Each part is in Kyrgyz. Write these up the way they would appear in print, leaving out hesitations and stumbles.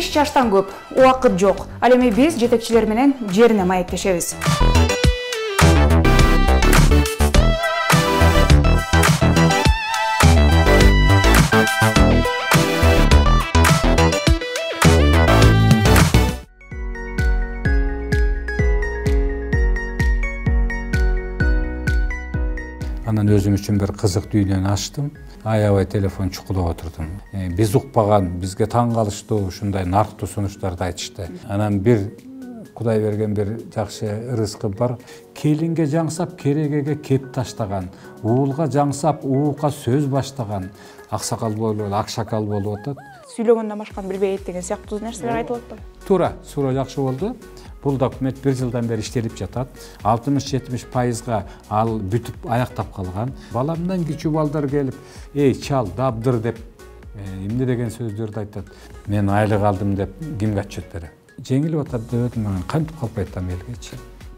Иш жаштан көп, убакыт жок. Ал эми биз жетекчилер менен жерине маектешебиз. Анан өзүм үчүн бир кызык дүйнөнү ачтым. Аябай телефон чукулуп отурдум. Биз укпаган, бизге таң калыштуу ушундай нарктуу сунуштарды айтышты. Анан бир Кудай берген бир жакшы ырыскы бар. Келинге жаңсап, керегеге кеп таштаган, уулга жаңсап, уукка сөз баштаган, аксакал болуп, акшакал болуп атат. Сүйлөгөндөн башканы билбей деген сыяктуу нерселер айтылып атпайбы? Туура, жакшы болду. Бул документ бир жылдан бери иштелип жатат. 60-70%га ал бүтүп аяктап калган. Баламдан кичүү балдар келип, "Эй, чал, дабдыр" деп эмне деген сөздөрдү айтат. Мен айлык алдым деп кимге отчет берем? Жеңилип атат деп мен кантип калпай атам элгечи.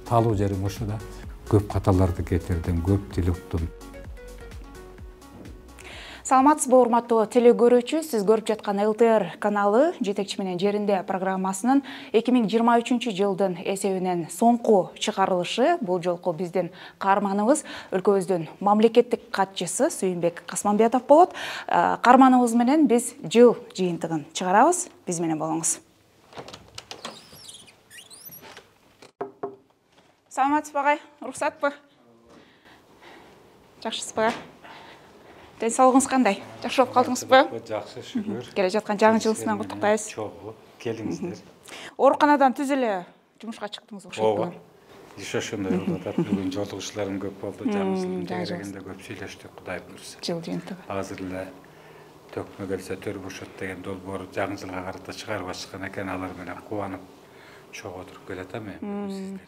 Талуу жерим ошо да. Көп каталарды кетирдим, көп тил уктум. Саламатсызбы, урматтуу телекөрүүчү, сиз көрүп жаткан ЛТР каналы жетекчи менен жеринде программасынын 2023 жылдын эсебинен соңку чыгарылышы. Бул жолку биздин каарманыбыз өлкөбүздүн мамлекеттик катчысы Сүйүнбек Касманбетов болот. Каарманыбыз менен биз жыл жыйынтыгын чыгарабыз. Биз менен болуңуз. Саламатсызбы агай, уруксатпы? Жакшысызбы? Денсаулыгыңыз кандай? Жакшы болуп калдыңызбы? Жакшы, шүгүр. Келе жаткан жаңы жыл менен куттуктайбыз. Чогуу, келиңиздер. Ооруканадан түз эле жумушка чыктыңыз окшойт. Ооба. Иш ошондой болуп атат. Бүгүн жолугучларым көп болду. Жаңы жылдын тегерегинде көп сүйлөштүк, Кудай буйрса. Жыл жыйынтыгы. Азыр эле төкмө келсе төр бошот деген долбоор жаңы жылга карата чыгарып ачкан экен. Алар менен кубанып чогуу отуруп келатам эми.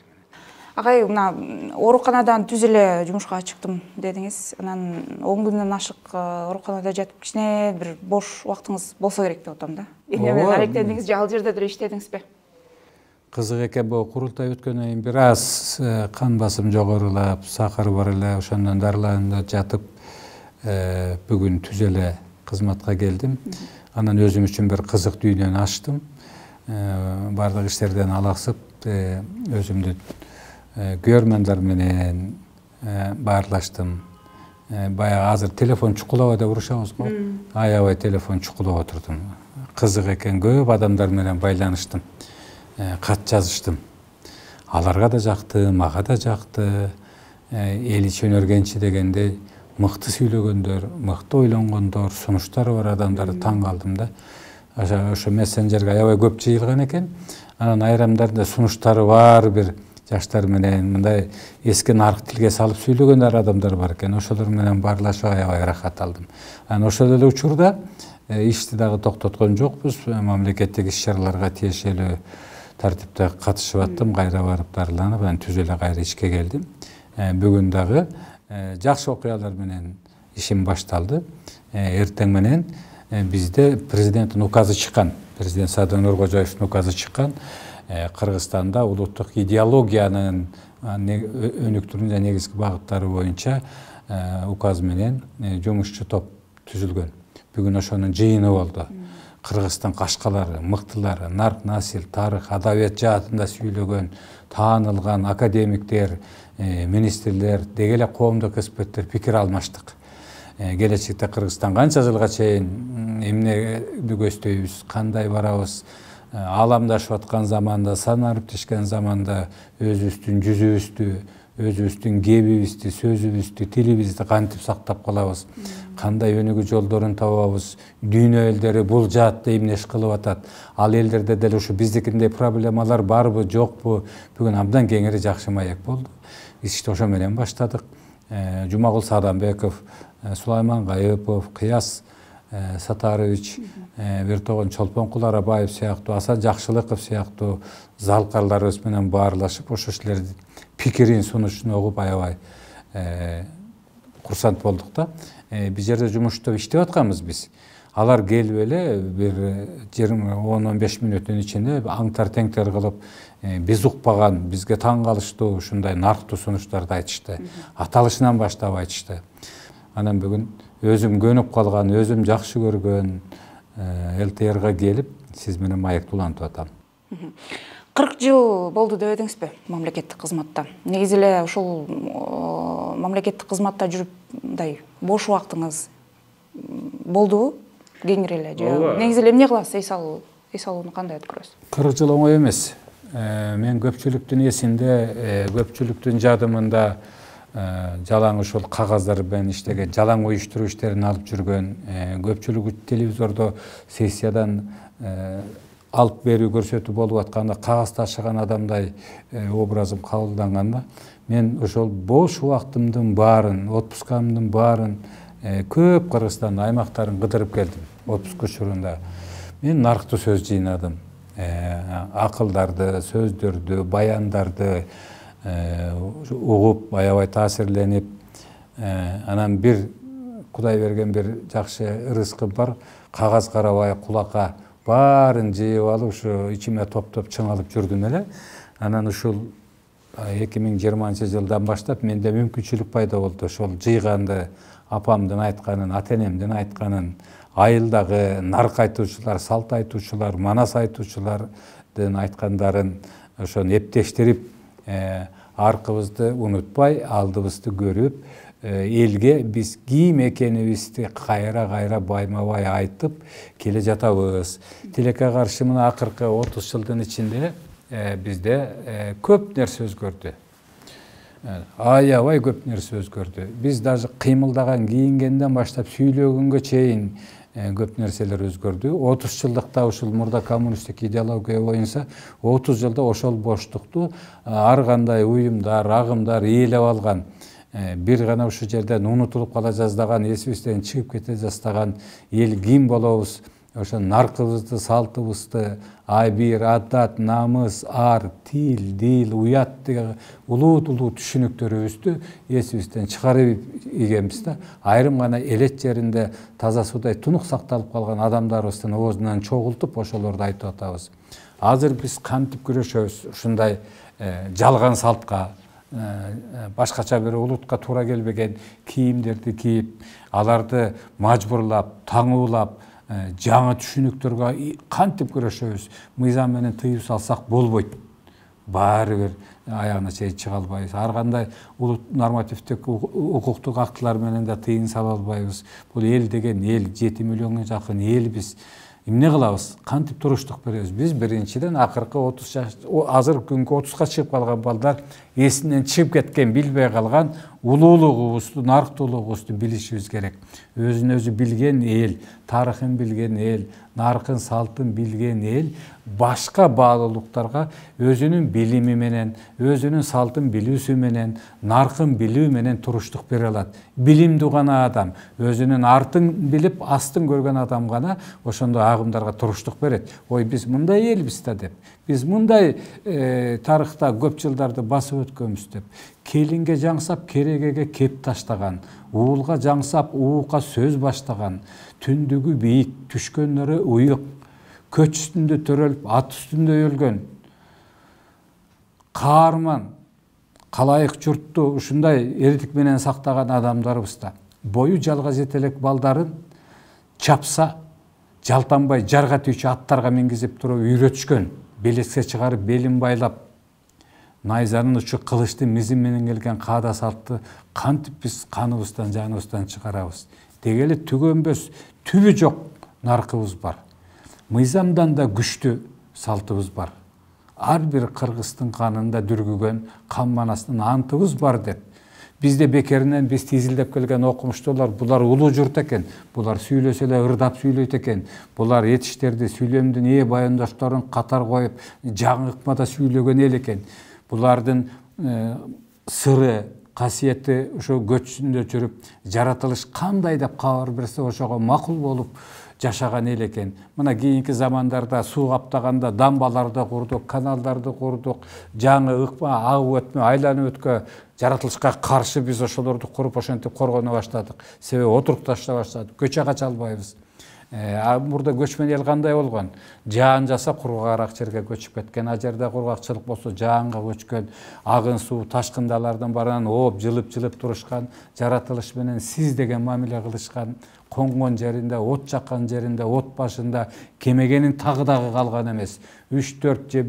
Агай, мына ооруканадан түз эле жумушка чыктым дедиңиз. Анан 10 күндөн ашык ооруканада жатып кичине бир бош убактыңыз болсо керек деп атам да. Эмне менен алектендиңиз, ал жерде деле иштедиңизби? Кызык экен, бул курултай өткөндөн кийин бир аз кан басым жогорулап, сахар бар эле, ошондон дарыланып жатып, бүгүн түз эле кызматка келдим. Анан өзүм үчүн бир кызык дүйнөнү ачтым. Бардык иштерден алаксып, өзүмдү көрмөндөр менен баарлаштым. Баягы азыр телефон чукулабы деп урушабыз го. Аябай телефон чукулуп отурдум. Кызык экен, көп адамдар менен байланыштым. Кат жазыштым. Аларга да жакты, мага да жакты. Эл ичи өнөргенчи дегенде мыкты сүйлөгөндөр, мыкты ойлонгондор, сунуштары бар адамдарды таң калдым да. Ошо мессенджерге аябай көп жыйылган экен. Анан айрамдарда сунуштары бар бир жаштар менен мындай эски нарк тилге салып сүйлөгөндөр адамдар бар экен. Ошолор менен баарлашып аябай ырахат алдым. Анан ошол эле учурда ишти дагы токтоткон жокпуз. Мамлекеттик иш-чараларга тиешелүү тартипте катышып аттым, кайра барып дарыланып, анан түз эле кайра ишке келдим. Бүгүн дагы жакшы окуялар менен ишим башталды. Эртең менен бизде президенттин указы чыккан. Президент Садыр Нуркожоевдун указы чыккан. Кыргызстанда улуттук идеологиянын өнүктүрүүнүн жана негизги багыттары боюнча указ менен жумушчу топ түзүлгөн. Бүгүн ошонун жыйыны болду. Кыргызстан кашкалары, мыктылары, нарк, насил, тарых, адабият жаатында сүйлөгөн, таанылган академиктер, министрлер, деги эле коомдук эксперттер пикир алмаштык. Келечекте Кыргызстан канча жылга чейин эмнени көздөйбүз, кандай барабыз, ааламдашып аткан заманда, санариптешкен заманда өзүбүздүн жүзүбүздү, өзүбүздүн кебибизди, сөзүбүздү, тилибизди кантип сактап калабыз, кандай өнүгүү жолдорун табабыз, дүйнө элдери бул жаатта эмне иш кылып атат, ал элдерде деле ушу биздикиндей проблемалар барбы, жокпу, бүгүн абдан кеңири жакшы маек болду. Ишти ошо менен баштадык. Жумагул Садамбеков, Сулайман Гайыпов, Кыяс Сатарович, Бертогон Чолпонкул Арабаев сыяктуу, Асан Жакшылыков сыяктуу залкарларыбыз менен баарлашып, ошо кишилердин пикирин, сунушун угуп аябай курсант болдук да. Биз жерде жумуштап иштеп атканбыз биз. Алар келип эле бир 10-15 мүнөттүн ичинде аңтар теңтер кылып, биз укпаган, бизге таң калыштуу ушундай нарктуу сунуштарды айтышты. Аталышынан баштап айтышты. Анан бүгүн өзүм көнүп калган, өзүм жакшы көргөн ЛТРга келип сиз менен маекти улантып атам. 40 жыл болду деп эдиңизби мамлекеттик кызматта? Негизи эле ушул мамлекеттик кызматта жүрүп мындай бош убактыңыз болдубу? Кеңири эле же негизи эле эмне кыласыз? Эс алууну кандай өткөрөсүз? 40 жыл оңой эмес. Мен көпчүлүктүн эсинде, көпчүлүктүн жадымында жалаң ушул кагаздар менен иштеген, жалаң уюштуруу иштерин алып жүргөн, көпчүлүгү телевизордо сессиядан алып берүү көрсөтүү болуп атканда кагаз ташыган адамдай образым кабылданганда, мен ошол бош убактымдын баарын, отпускамдын баарын көп Кыргызстан аймактарын кыдырып келдим. Отпуск учурунда мен нарктуу сөз жыйнадым. Акылдарды, сөздөрдү, баяндарды угуп, аябай таасирленип, анан бир Кудай берген бир жакшы ырыскым бар. Кагаз карабай, кулакка баарын жыйып алып, ушу ичиме топтоп чыңалып жүрдүм эле. Анан ушул 2020-жылдан баштап менде мүмкүнчүлүк пайда болду. Ошол жыйганды, апамдын айтканын, ата-энемдин айтканын, айылдагы нарк айтуучулар, салт айтуучулар, манас айтуучулардын айткандарын ошону эптештирип, аркыбызды унутпай, алдыбызды көрүп, элге биз ким экенибизди кайра байма-бай айтып келе жатабыз. Тилекке каршы мына акыркы 30 жылдын ичинде бизде көп нерсе өзгөрдү. Аябай көп нерсе өзгөрдү. Биз даже кыймылдаган, кийингенден баштап сүйлөгөнгө чейин көп нерселер өзгөрдү. 30 жылдыкта ушул мурда коммунисттик идеология боюнча 30 жылда ошол боштукту ар кандай уюмдар, агымдар ээлеп алган. Бир гана ушул жерден унутулуп кала жаздаган, эсибизден чыгып кете жаздаган эл ким болобуз, ошо наркыбызды, салтыбызды, айбир, адат, намыс, ар, тил, дил, уят деген улуу түшүнүктөрүбүздү эсибизден чыгарып ийгенбиз да. Айрым гана элет жеринде таза суудай тунук сакталып калган адамдарыбыздын оозунан чогултуп ошолорду айтып атабыз. Азыр биз кантип күрөшөбүз ушундай жалган салтка, башкача бир улутка туура келбеген кийимдерди кийип, аларды мажбурлап, таңуулап, жаңы түшүнүктөргө кантип күрөшөбүз? Мыйзам менен тыюу салсак болбойт. Баары бир аягына чейин чыга албайбыз. Ар кандай улут нормативдик укуктук актылар менен да тыйын сала албайбыз. Бул эл деген эл, 7 миллионго жакын элбиз. Эмне кылабыз? Кантип туруштук беребиз? Биз биринчиден акыркы 30 жаш, азыр күнгө 30га чыгып калган балдар эсинен чыгып кеткен, билбей калган улуулугубузду, нарктуулугубузду билишибиз керек. Өзүн өзү билген эл, тарыхын билген эл, наркын, салтын билген эл башка баалуулуктарга өзүнүн билими менен, өзүнүн салтын билүүсү менен, наркын билүү менен туруштук бере алат. Билимдүү гана адам, өзүнүн артын билип, астын көргөн адам гана ошондой агымдарга туруштук берет. Ой, биз мындай элбиз да деп. Биз мындай тарыхта көп жылдарды басып өткөнбүз деп. Келинге жаңсап, керегеге кеп таштаган, уулга жаңсап, уукка сөз баштаган, түндүгү бийик, түшкөннөрү уюк, көч үстүндө төрөлүп, ат үстүндө өлгөн, каарман, калайык журтту ушундай эрдик менен сактаган адамдарыбыз да. Бою жалга жете элек балдарын чапса, жалтанбай жарга тийчү аттарга мингизип туруп үйрөтүшкөн. Белеске чыгарып, белин байлап, найзанын учу кылычтын мизин менен келген каада салтты кантип биз каныбыздан, жаныбыздан чыгарабыз? Дегели түгөнбөс, түбү жок наркыбыз бар. Мыйзамдан да күчтүү салтыбыз бар. Ар бир кыргыздын канында дүргүгөн кан манастын антыбыз бар деп. Бизде бекеринен биз тизилдеп келген окумуштуулар, булар улуу журт экен, булар сүйлөсө эле ырдап сүйлөйт экен, булар этиштерди, сүйлөмдүн баяндошторун катар коюп, жаңы ыкмада сүйлөгөн эл экен. Булардын сыры, касиети ошо көчүндө жүрүп, жаратылыш кандай деп кабар берсе, ошого макул болуп жашаган эл экен. Мына кийинки замандарда суу каптаганда дамбаларды курдук, каналдарды курдук, жаңы ыкма, агып өтмө, айланып өткө жаратылышка каршы биз ошолорду куруп ошентип коргоно баштадык. Себеби отурук таштай баштадык, көчө кача албайбыз. Burada göçmen ел кандай болгон? Жаан жаса кургакараак жерге көчүп кеткен. А жерде кургакчылык болсо жаанга көчкөн. Агын суу, ташкындалардын барынан ооп, жылып турушкан. Жаратылыш менен сиз деген мамиле кылышкан. Конгон жеринде, от жаккан жеринде, от башында кемегенин тагы калган эмес. 3-4 же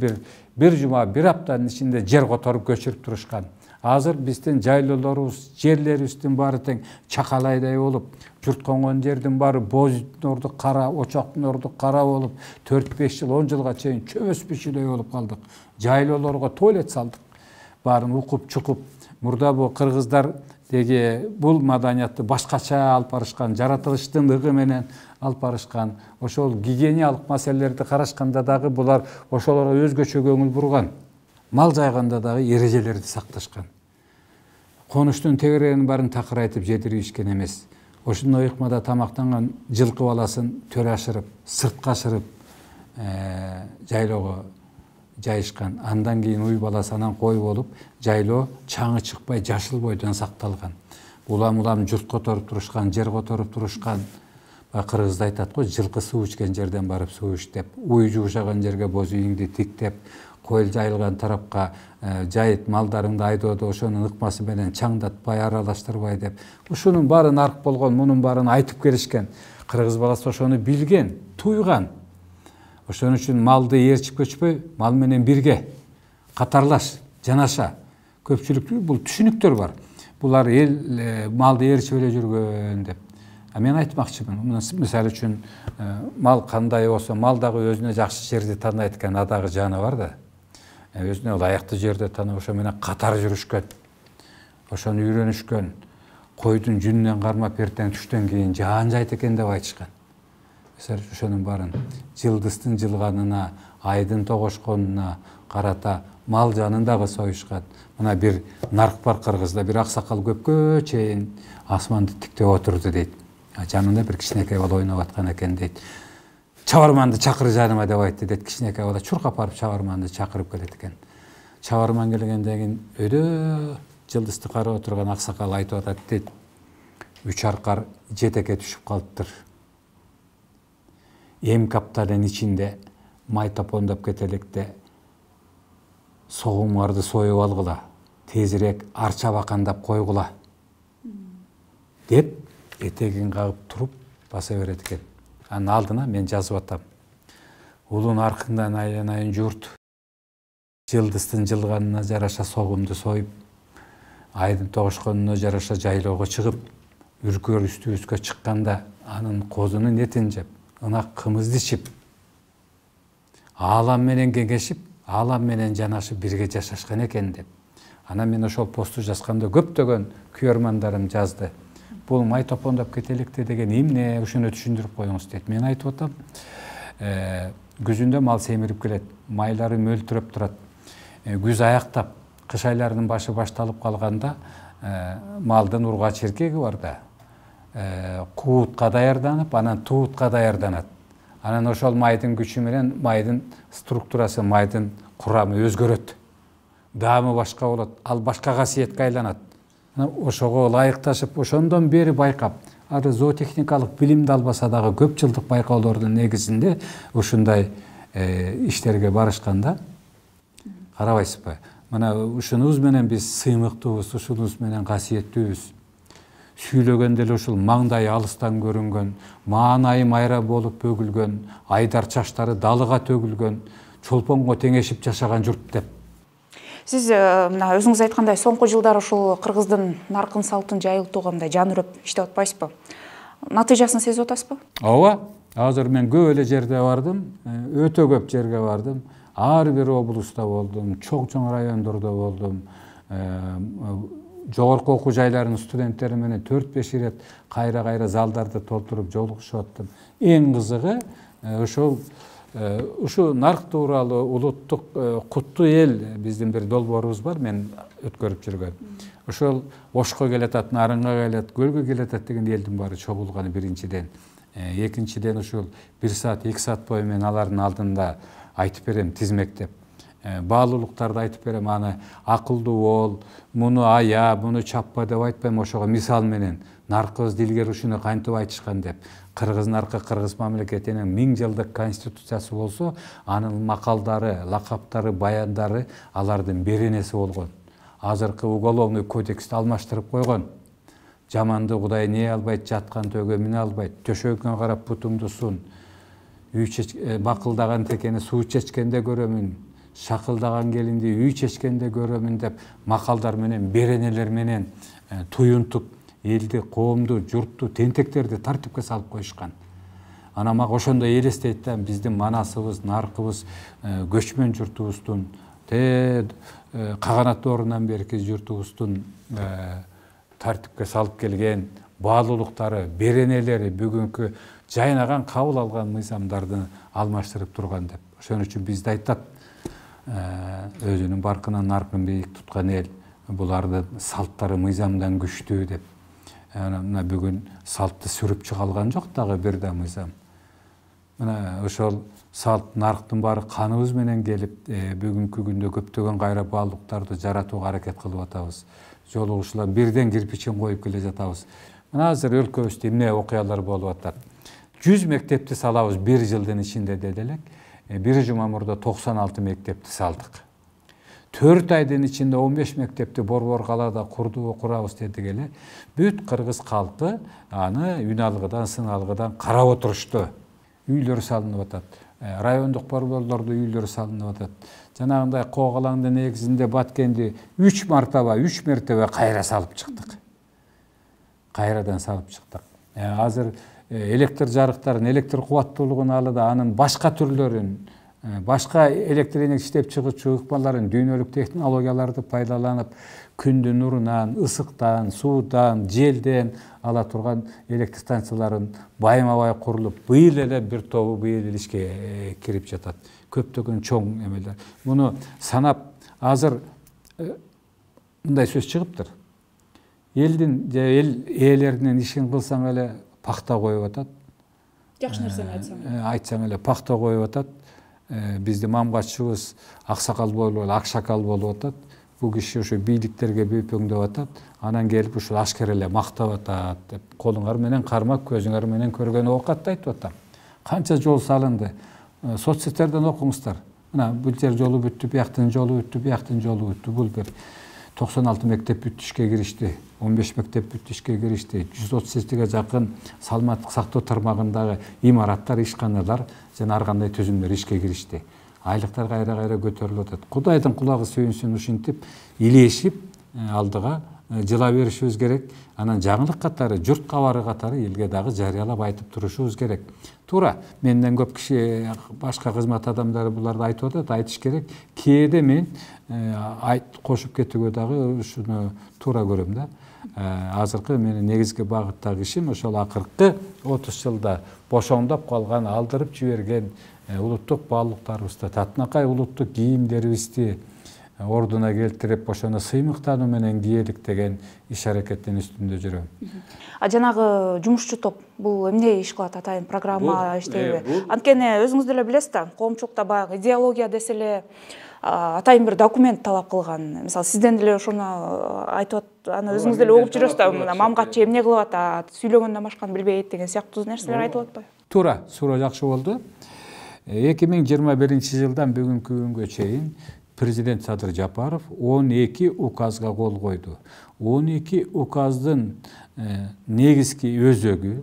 бир жума, бир аптанын ичинде жер которуп көчүрүп турушкан. Азыр биздин жайлоолорубуз, жерлерибиздин баары тең чакалайдай болуп, журт конгон жердин баары боздун орду кара, очоктун орду кара болуп, 4-5 жыл, 10 жылга чейин чөбөспүчүдөй болуп калдык. Жайлоолорго туалет салдык. Баарын укуп, чукуп, мурда бул кыргыздар деги бул маданиятты башкача алып барышкан, жаратылыштын ыгы менен алып барышкан. Ошол гигиеналык маселелерди карашканда дагы булар ошолорго өзгөчө көңүл бурган. Мал жайганда дагы эрежелерди сакташкан. Конуштун тегерегинин баарын такырайтып жетиришкен эмес. Ошондой ыкмада тамактанган жылкы баласын төрө ашырып, сыртка ашырып жайлоого жайышкан. Андан кийин уй баласы анан кой болуп, жайлоо чаңы чыкпай жашыл бойдон сакталган. Улам журт которуп турушкан, жер которуп турушкан. Кыргызда айтат го, жылкы суу ичкен жерден барып суу ич деп, уй жуушаган жерге боз үйүңдү тик деп, кой жайылган тарапка жайыт малдарыңды айдоодо ошонун ыкмасы менен чаңдатпай, аралаштырбай деп. Ушунун баары нарк болгон, мунун баарын айтып келишкен. Кыргыз баласы ошону билген, туйган. Ошон үчүн малды ээрчип көчпөй, мал менен бирге, катарлаш, жанаша. Көпчүлүктүү бул түшүнүктөр бар. Булар эл малды ээрчип эле жүргөн деп. Мен айтмакчымын. Мисалы үчүн мал кандай болсо, мал дагы өзүнө жакшы жерди тандайт экен, адагы жаны бар да. Өзүнө ылайыктуу жерди таанып, ошо менен катар жүрүшкөн. Ошону үйрөнүшкөн. Койдун жүнүнөн кармап эртең түштөн кийин жаан жайт экен деп айтышкан. Мисалы ошонун баарын жылдыздын жылганына, айдын тогошконуна карата мал жанын дагы союшкан. Мына бир нарк бар Кыргызда, бир аксакал көпкө чейин асманды тиктеп отурду дейт. Жанында бир кичинекей бала ойноп аткан экен дейт. Чабарманды чакыр жаныма деп айтты дейт. Кичинекей бала чуркап барып чабарманды чакырып келет экен. Чабарман келгенден кийин өйдө жылдызды карап отурган аксакал айтып атат дейт. 3 аркар жетекке түшүп калыптыр. Эм капталын ичинде май топондоп кетелекте согумарды союп алгыла, тезирээк арча бакандап койгула деп этегин кагып туруп баса берет экен. Анын алдына мен жазып атам. Улун аркыңдан аянайын журт, жылдыздын жылганына жараша согумду союп, айдын тогошконуна жараша жайлоого чыгып, үркөр үстүбүзгө чыкканда анын козунун этин жеп, ынак кымызды ичип, аалам менен кеңешип, аалам менен жанашып бирге жашашкан экен деп. Анан мен ошол посту жазганда көптөгөн күйөрмандарым жазды. Бул май топондоп кетелекте деген эмне, ушуну түшүндүрүп коюңуз дейт. Мен айтып атам, күзүндө мал семирип келет, майлары мөлтүрөп турат. Күз аяктап, кыш айларынын башы башталып калганда малдын ургач эркеги бар да. Куутка даярданып, анан туутка даярданат. Анан ошол майдын күчү менен майдын структурасы, майдын курамы өзгөрөт. Даамы башка болот, ал башка касиетке айланат. Ошого ылайыкташып, ошондон бери байкап, ары зоотехникалык билимди албаса дагы көп жылдык байкоолордун негизинде ушундай иштерге барышканда карабайсызбы? Мына ушунубуз менен биз сыймыктуубуз, ушунубуз менен касиеттүүбүз. Сүйлөгөндө эле ушул маңдай алыстан көрүнгөн, маанайы майра болуп бөгүлгөн, айдар чачтары далыга төгүлгөн, чолпонго теңешип жашаган журт деп. Сиз мына өзүңүз айткандай соңку жылдары ушул кыргыздын наркын салтын жайылтууга мындай жан үрөп иштеп атпайсызбы? Натыйжасын сезип атасызбы? Ооба. Азыр мен көп эле жерде бардым, өтө көп жерге бардым. Ар бир облуста болдум, чоң райондордо болдум. Жогорку окуу жайларынын студенттери менен 4-5 ирет кайра залдарды толтуруп жолугушуп аттым. Эң кызыгы ушу нарк тууралуу улуттук куттуу эл биздин бир долбоорубуз бар, мен өткөрүп жүргөн. Ошол Ошко келатат, Нарынга келет, Көлгө келатат деген элдин баары чогулганы биринчиден. Экинчиден ушул 1 саат, 2 саат бою мен алардын алдында айтып берем тизмектеп. баалуулуктарды айтып берем, аны акылдуу бол, муну ая, муну чаппа деп айтпайм, ошого мисал менен наркыбыз илгерушүнө кантип айтышкан деп. Кыргыз наркы Кыргыз мамлекетинин 1000 жылдык конституциясы болсо, анын макалдары, лакаптары, баяндары алардын беренеси болгон. Азыркы уголовный кодексти алмаштырып койгон. Жаманды Кудай не албайт, жаткан төөгө мине албайт, төшөгүңө карап бутуңду сун, бакылдаган текени суу чечкенде көрөмүн, шакылдаган келинди үй чечкенде көрөмүн деп макалдар менен, беренелер менен туюнтуп элди, коомду, журтту, тентектерди тартипке салып коюшкан. Ана мага ошондой элестейт да, биздин манасыбыз, наркыбыз көчмөн журтубуздун, каганат доорунан берки журтубуздун тартипке салып келген баалуулуктары, беренелери бүгүнкү жайнаган, кабыл алган мыйзамдарды алмаштырып турган деп. Ошон үчүн бизде айтат, өзүнүн баркынан наркын бийик туткан эл, булардын салттары мыйзамдан күчтүү деп. Мына бүгүн салтты сүрүп чыга алган жок дагы бир да мыйзам. Мына ошол салт, нарктын баары каныбыз менен келип, бүгүнкү күндө көптөгөн кайра баалуулуктарды жаратууга аракет кылып атабыз. Жолугушуулар бирден кирпичин коюп келе жатабыз. Мына азыр өлкөбүздө эмне окуялар болуп атат. 100 мектепти салабыз 1 жылдын ичинде деди элек. Бир жума мурда 96 мектепти салдык. 4 айдын ичинде 15 мектепти борбор калаада курабыз дедик эле. Бүт кыргыз калкы аны үн алгыдан, сын алгыдан карап отурушту. Үйлөр салынып атат. Райондук борборлордо үйлөр салынып атат. Жанагындай Когалаңдын негизинде Баткенди 3 мертебе кайра салып чыктык. Кайрадан салып чыктык. Азыр электр жарыктарын, электр кубаттуулугун алды, анын башка түрлөрүн, башка электр энергия иштеп чыгуучу ыкмаларын, дүйнөлүк технологияларды пайдаланып, күндүн нурунан, ысыктан, суудан, желден ала турган электр станцияларын байма-бай курулуп, быйыл эле бир тобу быйыл ишке кирип жатат. Көптөгөн чоң эмелер. Муну санап, азыр мындай сөз чыгыптыр. Элдин же эл ээлеринин ишин кылсаң эле пахта коюп атат. Жакшы нерсени айтсаң эле пахта коюп атат. Биздин мамгатчыбыз аксакал болуп эле акшакал болуп атат. Бул киши ошо бийликтерге бөйпөңдөп атат. Анан келип ушул ашкер эле мактап атат деп. Колуңар менен кармап, көзүңөр менен көргөн оокатты айтып атам. Канча жол салынды. Соцсеттерден окуңуздар. Мына бул жер жолу бүттү, бияктын жолу бүттү, бияктын жолу бүттү. Бул бир 96 мектеп бүт ишке киришти. 15 мектеп бүт ишке киришти. 138ге жакын саламаттык сактоо тармагындагы имараттар, ишканалар жана ар кандай түзүмдөр ишке киришти. Айлыктар кайра-кайра көтөрүлүп атат. Кудайдын кулагы сүйүнсүн, ушинтип илешип алдыга жыла беришибиз керек. Анан жаңылык катары, журт кабары катары элге дагы жарыялап айтып турушубуз керек. Туура, менден көп киши, башка кызмат адамдары буларды айтып атат, айтыш керек. Кээде мен кошуп кетүүгө дагы ушуну туура көрөм да. Азыркы менин негизги багыттагы ишим ошол акыркы 30 жылда бошоңдоп калган, алдырып жиберген улуттук баалуулуктарыбызды, татынакай улуттук кийимдерибизди ордуна келтирип, ошону сыймыктануу менен киелик деген иш аракеттин үстүндө жүрөм. Жанагы жумушчу топ бул эмне иш кылат, атайын программа иштейби? Анткени өзүңүз деле билесиз да, коомчулукта баягы идеология десе эле атайын бир документ талап кылган. Мисалы, сизден деле ошону айтып, аны өзүңүз деле угуп жүрөсүз да, мамгатчы эмне кылып атат, сүйлөгөндөн башканы билбейт деген сыяктуу нерселер айтылып атпайбы? Туура, суроо жакшы болду. 2021 жылдан бүгүнкү күнгө чейин президент Садыр Жапаров 12 указга кол койду. 12 указдын негизги өзөгү,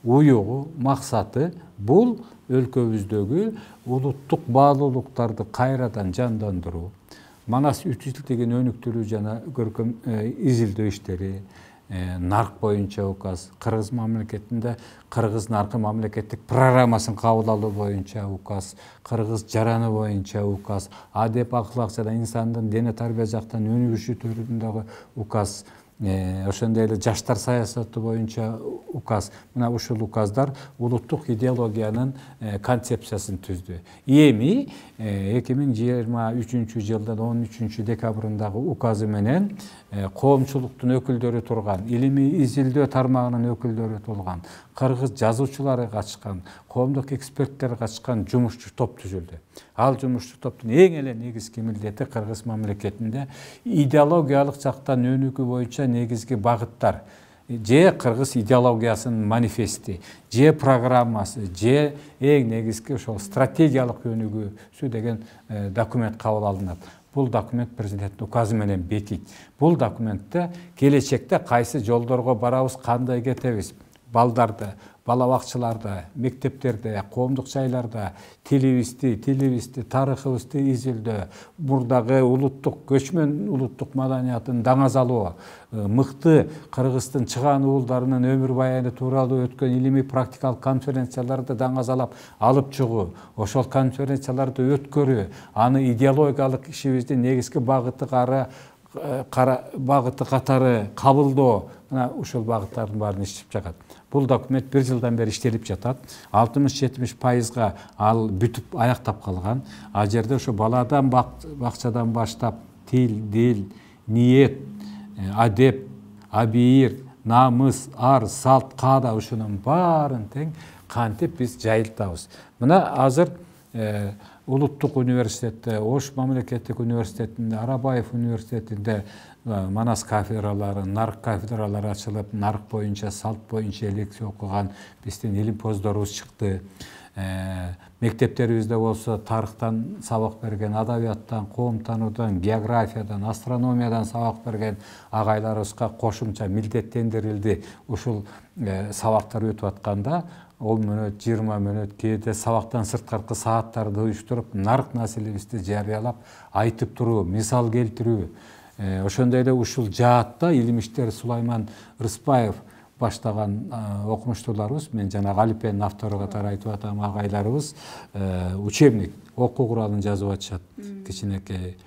уюгу, максаты бул өлкөбүздөгү улуттук баалуулуктарды кайрадан жандандыруу, манас үчүлтүгүн өнүктүрүү жана көркөм изилдөө иштери, нарк боюнча указ, Кыргыз мамлекетинде Кыргыз наркы мамлекеттик программасын кабыл алуу боюнча указ, Кыргыз жараны боюнча указ, адеп, акылак жана инсандын дене тарбия жактан өнүгүшү төрүндөгү указ, ошондой эле жаштар саясаты боюнча указ. Мына ушул указдар улуттук идеологиянын концепциясын түздү. Эми 2023 жылдын 13 декабрындагы указы менен коомчулуктун өкүлдөрү турган, илимий изилдөө тармагынын өкүлдөрү турган, кыргыз жазуучулары катышкан, коомдук эксперттер катышкан жумушчу топ түзүлдү. Ал жумушчу топтун эң эле негизги милдети кыргыз мамлекетинде идеологиялык жактан өнүгүү боюнча негизги багыттар же кыргыз идеологиясынын манифести, же программасы, же эң негизги ошол стратегиялык өнүгүүсү деген документ кабыл алынат. Бул документ президенттин указы менен бекит. Бул документте келечекте кайсы жолдорго барабыз, кандай кетебиз, балдарды, бала бакчаларда, мектептерде, коомдук жайларда телибизди, тарыхыбызды изилдөө, мурдагы улуттук көчмөн улуттук маданиятын даңазалоо, мыкты кыргыздын чыгаан уулдарынын өмүр баяны тууралуу өткөн илимий практикалык конференцияларды даңазалап алып чыгуу, ошол конференцияларды өткөрүү, аны идеологиялык ишибиздин негизги багыты катары кабылдоо, мына ушул багыттардын баарын иштеп жатат. Бул документ 1 жылдан бери иштелип жатат. 60-70% ал бүтүп аяктап калган. А жерде ошо баладан бакчадан баштап тил, дил, ниет, адеп, абийир, намыс, ар, салт, каада ушунун баарын тең кантип биз жайылтабыз. Мына азыр Улуттук университетте, Ош мамлекеттик университетинде, Арабаев университетинде Манас кафедралары, нарк кафедралары ачылып, нарк боюнча, салт боюнча лекция окуган биздин илимпоздорубуз чыкты. Мектептерибизде болсо тарыхтан сабак берген, адабияттан, коом таануудан, географиядан, астрономиядан сабак берген агайларыбызга кошумча милдеттендирилди. Ушул сабактар өтүп атканда 10 мүнөт, 20 мүнөт, кээде сабактан сырткаркы сааттарды уюштуруп, нарк маселебизди жарыялап, айтып туруу, мисал келтирүү. Ошондой эле ушул жаатта илимиштер Сулайман Рыспаев баштаган окумуштууларыбыз, мен жанагы алипенин автору катары айтып атам, агайларыбыз учебник, окуу куралын жазып атышат, кичинекей.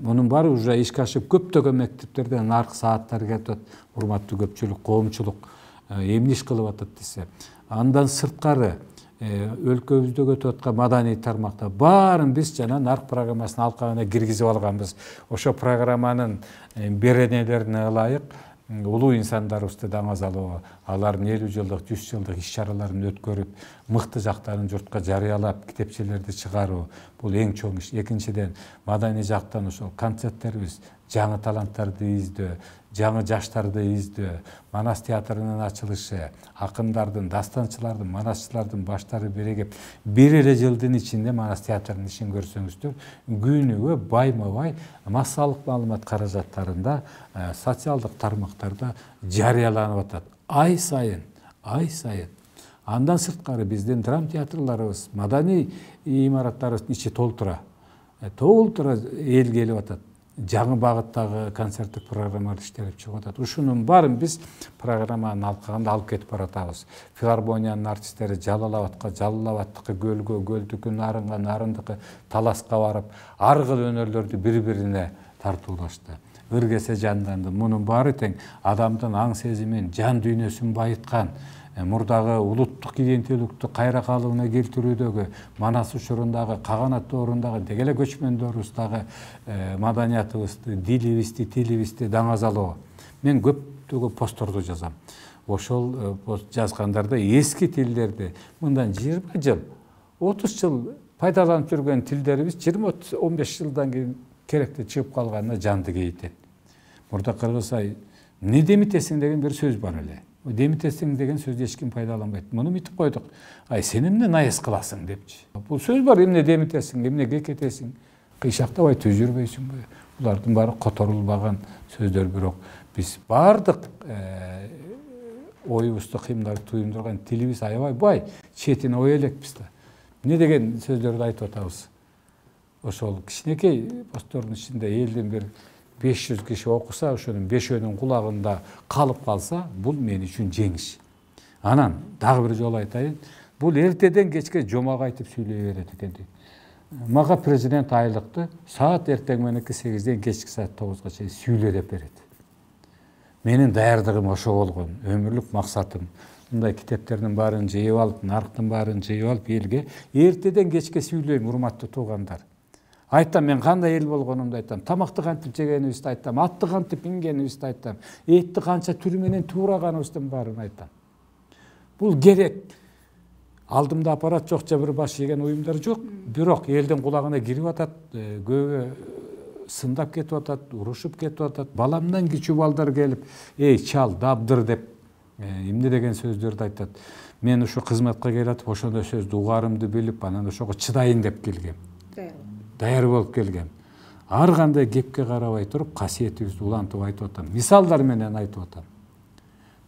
Мунун баары уже ишке ашып көптөгөн мектептерде нарк сааттары келип атат, урматтуу көпчүлүк, коомчулук эмне иш кылып атат десе. Андан сырткары өлкөбүздө өтүп аткан маданий тармакта баарын биз жана нарк программасынын алкагына киргизип алганбыз. Ошо программанын беренелерине ылайык улуу инсандарыбызды даңазалоо, алардын 50 жылдык, 100 жылдык иш-чараларын өткөрүп, мыкты жактарын журтка жарыялап, китепчелерди чыгаруу, бул эң чоң иш. Экинчиден, маданий жактан ошол концерттерибиз, жаңы таланттарды издөө, жаңы жаштарды издөө, Манас театрынын ачылышы, акындардын, дастанчылардын, манасчылардын баштары биригип, бир эле жылдын ичинде Манас театрынын ишин көрсөңүздөр, күнүгө байма-бай массалык маалымат каражаттарында, социалдык тармактарда жарыяланып атат. Ай сайын. Андан сырткары биздин драм театрларыбыз, маданий имараттарыбыздын ичи толтура эл келип атат. Жаңы багыттагы концерттик программалар иштелип чыгып атат. Ушунун баарын биз программанын алкагында алып кетип баратабыз. Филармониянын артисттери Жалалабадтыкы көлгө, көлдүкү нарынга, нарындыкы таласка барып, ар кыл өнөрлөрдү бири-бирине тартуулашты. Ыргесе жанданды. Мунун баары тең адамдын аң сезимин, жан дүйнөсүн байыткан, мурдагы улуттук идентиликти кайра калыбына келтирүүдөгү, Манас учурундагы, Каганат доорундагы, деги эле көчмөндөр маданиятыбызды, дилибизди, тилибизди даңазалоо. Мен көптөгөн постторду жазам. Ошол жазгандарда эски тилдерди, мындан 20 жыл, 30 жыл пайдаланып жүргөн тилдерибиз 20-15 жылдан кийин керекти чыгып калганына жанды кейитет. Мурда кыргызай не демитесиң деген бир сөз бар эле. Демитесиң деген сөздү эч ким пайдаланбайт. Муну митип койдук. Ай, сен эмне наэс кыласың депчи. Бул сөз бар, эмне демитесиң, эмне кекетесиң, кыйшактабай түз жүрбөйсүңбү? Булардын баары которулбаган сөздөр, бирок биз бардык оюбузду кыймдар туюмдурган тилибиз аябай бай, четине ой элекпиз да. Эмне деген сөздөрдү айтып атабыз? Ошол кичинекей посттордун ичинде элдин бир 500 киши окуса, ошонун 5-өөнүн кулагында калып калса, бул мен үчүн жеңиш. Анан дагы бир жолу айтайын, бул эртеден кечке жомок айтып сүйлөй берет экен. Мага президент айлыкты саат эртең мененки 8-ден кечки саат 9-га чейин сүйлө деп берет. Менин даярдыгым ошо болгон, өмүрлүк максатым. Мындай китептердин баарын жыйып алып, нарктын баарын жыйып алып, элге эртеден кечке сүйлөйм, урматтуу туугандар. Айтам, мен кандай эл болгонумду айтам, тамакты кантип жегенибизди айтам, атты кантип мингенибизди айтам, этти канча түрү менен туураганыбыздын баарын айтам. Бул керек. Алдымда аппарат жок, же бир баш ийген уюмдар жок. Бирок элдин кулагына кирип атат, көбү сындап кетип атат, урушуп кетип атат. Баламдан кичүү балдар келип, "Эй, чал, дабдыр" деп эмне деген сөздөрдү айтат. Мен ушу кызматка келатып, ошондой сөздү угарымды билип, анан ошого чыдайын деп келгем. Даяр болуп келгем. Ар кандай кепке карабай туруп, касиетибизди улантып айтып атам. Мисалдар менен айтып атам.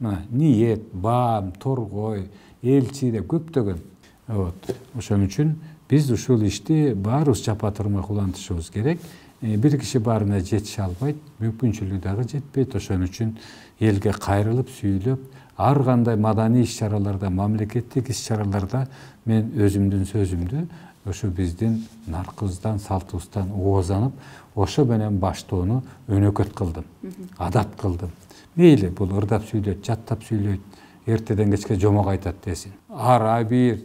Мына Ниет, Баам, Торгой, Элчи деп көптөгөн. Ошон үчүн биз ушул ишти баарыбыз жапа-тырмак улантышыбыз керек. Бир киши баарына жетише албайт, мүмкүнчүлүгү дагы жетпейт. Ошон үчүн элге кайрылып, сүйлөп, ар кандай маданий иш-чараларда, мамлекеттик иш-чараларда мен өзүмдүн сөзүмдү ошо биздин наркыбыздан, салтыбыздан оозанып, ошо менен баштоону өнөкөт кылдым, адат кылдым. Мейли, бул ырдап сүйлөйт, жаттап сүйлөйт, эртеден кечке жомок айтат десин. Бир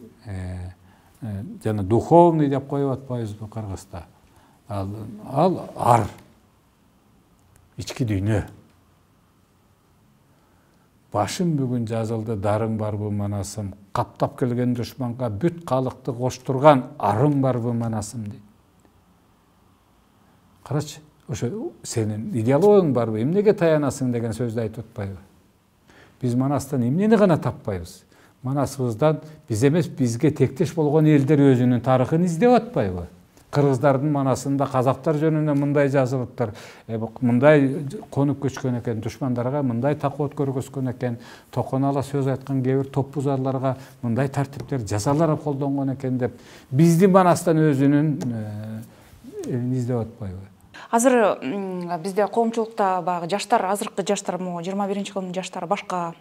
жана духовный деп коюп атпайбызбы Кыргызда? Ал ар. Ички дүйнө. Башым бүгүн жазылды, дарың барбы манасым, каптап келген душманга бүт калыкты коштурган арың барбы манасым дейт. Карачы, ошо сенин идеологияң барбы, эмнеге таянасың деген сөздү айтып атпайбы? Биз Манастан эмнени гана таппайбыз? Манасыбыздан биз эмес, бизге тектеш болгон элдер өзүнүн тарыхын издеп атпайбы? Кыргыздардын Манасында казактар жөнүндө мындай жазылыптыр, мындай конуп көчкөн экен, душмандарга мындай такоот көргөзгөн экен, токонала сөз айткан кээ бир топпузарларга мындай тартиптер, жазалар колдонгон экен деп биздин Манастан өзүнүн издеп атпайбы? Азыр бизде коомчулукта баягы жаштар, азыркы жаштар, 21-кылымдын жаштары башка,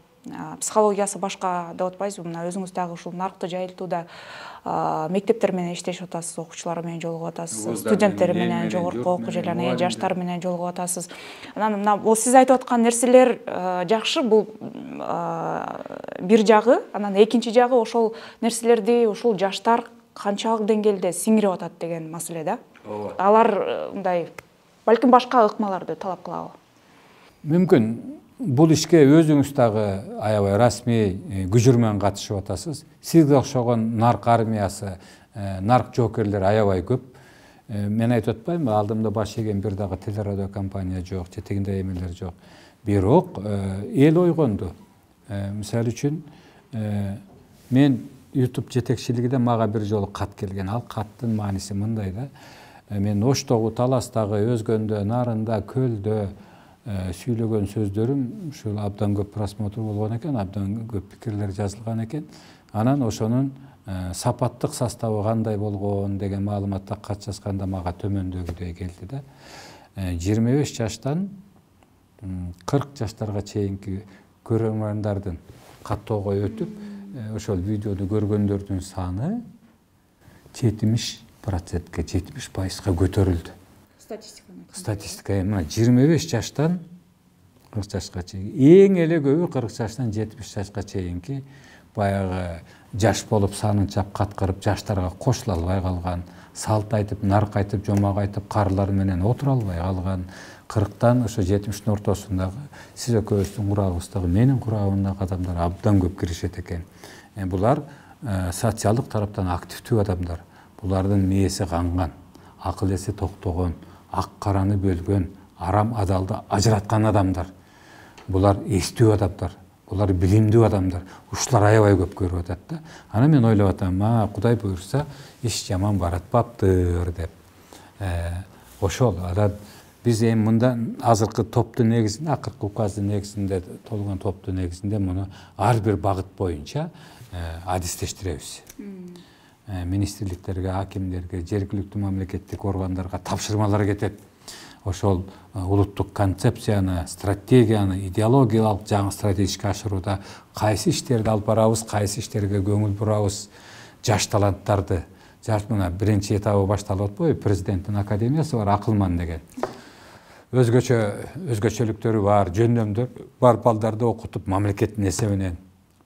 психологиясы башка деп атпайсызбы? Мына өзүңүз дагы ушул наркты жайылтууда мектептер менен иштешип атасыз, окуучулар менен жолугуп атасыз, студенттер менен, жогорку окуу жайларынын жаштар менен жолугуп атасыз. Анан мына сиз айтып аткан нерселер жакшы, бул бир жагы, анан экинчи жагы ошол нерселерди ушул жаштар канчалык деңгээлде сиңирип атат деген маселе да. Алар мындай балким башка ыкмаларды талап кылабы? Мүмкүн. Бул ишке өзүңүз дагы аябай расмий күжүр менен катышып атасыз. Сизге окшогон нарк армиясы, нарк жоокерлер аябай көп. Мен айтып атпаймынбы, алдымда баш ийген бир дагы телерадио компания жок, жетегинде эмелер жок. Бирок эл ойгонду. Мисалы үчүн мен YouTube жетекчилигинде мага бир жолу кат келген. Ал каттын мааниси мындай да. Мен Оштогу, Таластагы, Өзгөндө, Нарында, Көлдө сүйлөгөн сөздөрүм ушул абдан көп просмотр болгон экен, абдан көп пикирлер жазылган экен. Анан ошонун сапаттык составы кандай болгон деген маалыматта кат жазганда мага төмөндөгүдөй келди да. 25 жаштан 40 жаштарга чейинки көрөрмандардын каттоого өтүп, ошол видеоду көргөндөрдүн саны 70%ке, 70%га көтөрүлдү. Статистика мына 25 жаштан 40 жашка чейин. Эң эле көбү 40 жаштан 70 жашка чейинки баягы жаш болуп санын чап каткырып жаштарга кошула албай калган, салт айтып, нарк айтып, жомок айтып, карлар менен отура албай калган, 40тан ошо 70тин ортосундагы сиз экөөбүздүн курагыбыздагы, менин курагымдагы адамдар абдан көп киришет экен. Булар социалдык тараптан активдүү адамдар. Булардын мээси канган, акыл эси токтогон, ак караны бөлгөн, арам адалды ажыраткан адамдар. Булар эстүү адамдар, булар билимдүү адамдар. Ушулар аябай көп көрүп атат да. Ана мен ойлоп атам, Кудай буйрса, иш жаман баратпаптыр деп. Ошол биз эми мында азыркы топтун негизинде, акыркы указдын негизинде, толгон топтун негизинде муну ар бир багыт боюнча адистештиребиз. Министрликтерге, акимдерге, жергиликтүү мамлекеттик органдарга тапшырмалар кетет. Ошол улуттук концепцияны, стратегияны, идеологиялык жаңы стратегически ашырууда кайсы иштерди алып барабыз, кайсы иштерге көңүл бурабыз, жаш таланттарды, жаш мына биринчи этабы башталып атпайбы, президенттин академиясы бар, Акылман деген. Өзгөчөлүктөрү бар, жөндөмдөр бар, балдарды окутуп, мамлекеттин эсебинен,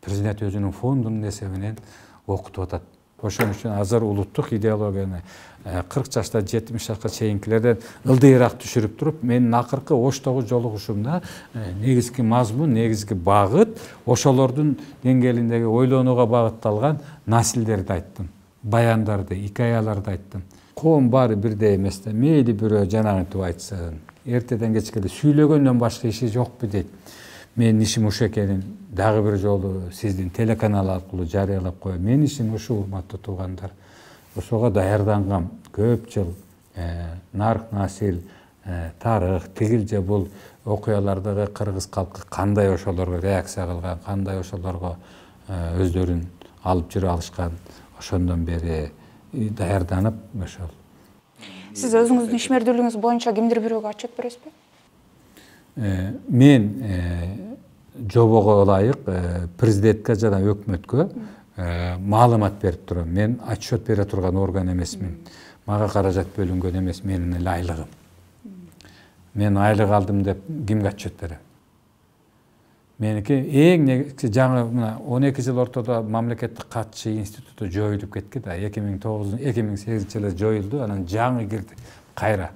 президент өзүнүн фондунун эсебинен окутуп атат. Ошон үчүн азыр улуттук идеологияны 40 жашта 70 жашка чейинкилерден ылдыйраак түшүрүп туруп, менин акыркы Оштогу жолугушумда негизги мазмун, негизги багыт ошолордун деңгээлиндеги ойлонууга багытталган наслдерди айттым, баяндарды, хикаяларды айттым. Коом баары бирдей эмес да, мейли бирөө жанагынтип айтсын, эртеден кечке сүйлөгөндөн башка иши жокпу дейт. Менин ишим ушул экенин дагы бир жолу сиздин телеканал аркылуу жарыялап коем. Менин ишим ушул, урматтуу туугандар. Ошого даярдангам көп жыл нарк насил, тарых, тигил же бул окуялардагы кыргыз калкы кандай ошолорго реакция кылган, кандай ошолорго өздөрүн алып жүрө алышкан, ошондон бери даярданып ошол. Сиз өзүңүздүн ишмердүүлүгүңүз боюнча кимдир бирөөгө отчет бересизби? Мен жобого ылайык президентке жана өкмөткө маалымат берип турам. Мен отчет бере турган орган эмесмин. Мага каражат бөлүнгөн эмес, менин эле айлыгым. Мен айлык алдым деп кимге отчет берем? Меники эң негизги жаңы мына 12 жыл ортодо мамлекеттик катчы институту жоюлуп кетти да. 2008 жылы жоюлду, анан жаңы кирди кайра.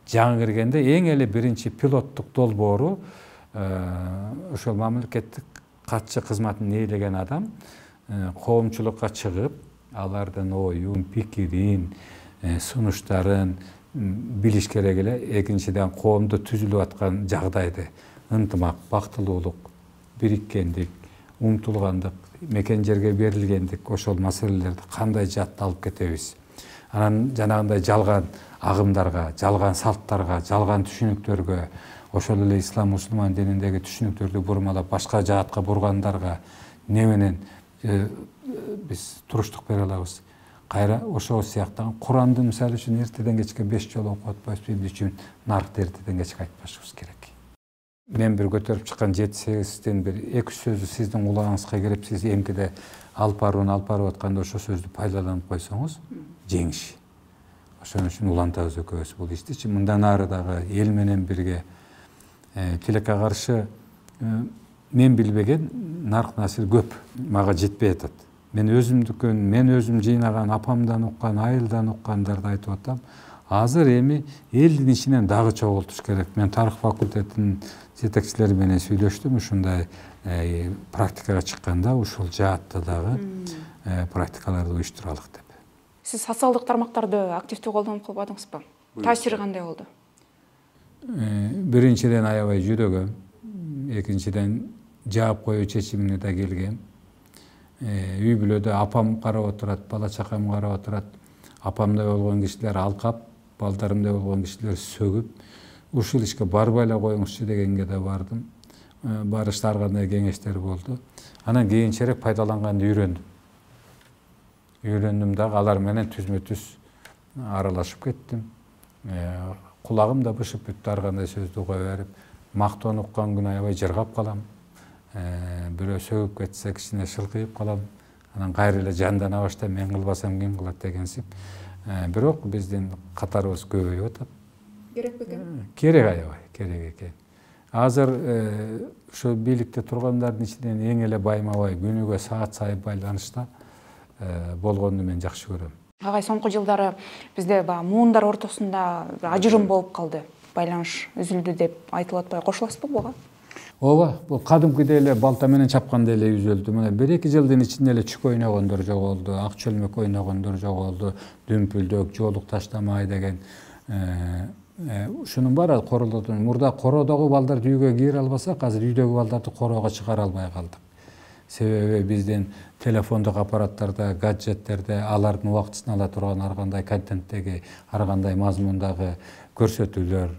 Жаңы киргенде эң эле биринчи пилоттук долбоору ошол мамлекеттик катчы кызматын ээлеген адам коомчулукка чыгып, алардын оюн, пикирин, сунуштарын билиш керек эле. Экинчиден коомдо түзүлүп аткан жагдайды, ынтымак, бактылуулук, бириккендик, умтулгандык, мекен жерге берилгендик, ошол маселелерди кандай жатты алып кетебиз. Анан жанагындай жалган агымдарга, жалган салттарга, жалган түшүнүктөргө, ошол эле ислам мусулман дининдеги түшүнүктөрдү бурмалап башка жаатка бургандарга не менен биз туруштук бере алабыз. Кайра ошол сыяктагы Курандын мисалы үчүн эртеден кечке 5 жолу окуп атпайбыз, биз үчүн наркты эртеден кечке айтпашыбыз керек. Мен бир көтөрүп чыккан 7-8тен бир 2 сөздү сиздин кулагыңызга келип, сиз эмкиде алып барып атканда ошол сөздү пайдаланып койсоңуз, жеңиш. Ошон үчүн улантабыз экөөбүз бул ишти. Мындан ары дагы эл менен бирге тилекке каршы мен билбеген нарк насил көп, мага жетпей атат. Мен өзүмдүкөн, мен өзүм жыйнаган, апамдан уккан, айылдан уккандарды айтып атам. Азыр эми элдин ичинен дагы чогултуш керек. Мен тарых факультетинин жетекчилери менен сүйлөштүм, ушундай практикага чыкканда ушул жаатта дагы практикаларды уюштуралык деп. Сиз социалдык тармактарды активдүү колдонуп калбадыңызбы? Таасири кандай болду? Биринчиден аябай жүдөгөм, экинчиден жаап коюу чечимине да келгем. Үй бүлөдө апам карап отурат, бала чакам карап отурат. Апамдай болгон кишилер алкап, балдарымдай болгон кишилер сөгүп, ушул ишке барбай эле коюңузчу дегенге да бардым. Барышта ар кандай кеңештер болду. Анан кийинчерээк пайдаланганды үйрөндүм дагы, алар менен түзмө-түз аралашып кеттим. Кулагым да бышып бүттү, ар кандай сөздү уга берип, мактоон уккан күнү аябай жыргап калам. Бирөө сөгүп кетсе кичине шылкыйып калам. Анан кайра эле жандана баштайм, мен кылбасам ким кылат дегенсип. Бирок биздин катарыбыз көбөйүп атат. Керек бекен? Керек, аябай керек экен. Азыр ушу бийликте тургандардын ичинен эң эле байма-бай күнүгө саат сайын байланышта болгонду мен жакшы көрөм. Агай, соңку жылдары бизде муундар ортосунда ажырым болуп калды. Байланыш үзүлдү деп айтылып атпай, кошуласызбы буга? Ооба, бул кадымкыдай эле балта менен чапкандай эле үзүлдү. Мына 1-2 жылдын ичинде эле чүк ойногондор жоголду, ак чөлмөк ойногондор жоголду, дүмпүлдөк, жоолук таштамай деген. Ушунун баары королордун. Мурда кородогу балдар үйгө кире албасак, азыр үйдөгү балдарды короого чыгара албай калдык. Себеби биздин телефондук аппараттарда, гаджеттерде алардын убактысын ала турган ар кандай контенттеги, ар кандай мазмундагы көрсөтүүлөр,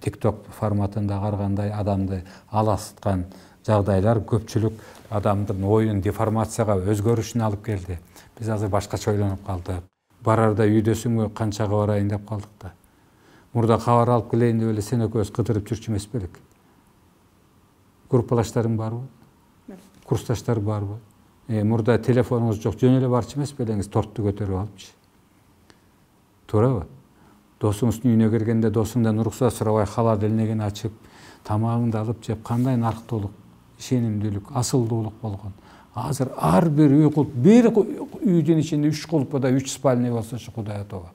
TikTok форматындагы ар кандай адамды аласыткан жагдайлар көпчүлүк адамдын оюн деформацияга, өзгөрүшүнө алып келди. Биз азыр башкача ойлонуп калдык. Барарда үйдөсүңбү, канчага барайын деп калдык да. Мурда кабар алып келейин деп эле сен экөөбүз кыдырып жүрчү эмес белек. Группалаштарың барбы? Курсташтар барбы? Мурда телефонуңуз жок, жөн эле барчу эмес белеңиз, тортты көтөрүп алыпчы. Туурабы? Досуңуздун үйүнө киргенде досуңдан уруксат сурабай холодильнигин ачып, тамагыңды алып жеп, кандай нарктуулук, ишенимдүүлүк, асылдуулук болгон. Азыр ар бир үй кулп, бир үйдүн ичинде 3 кулпуда 3 спальный болсочу Кудай тоба.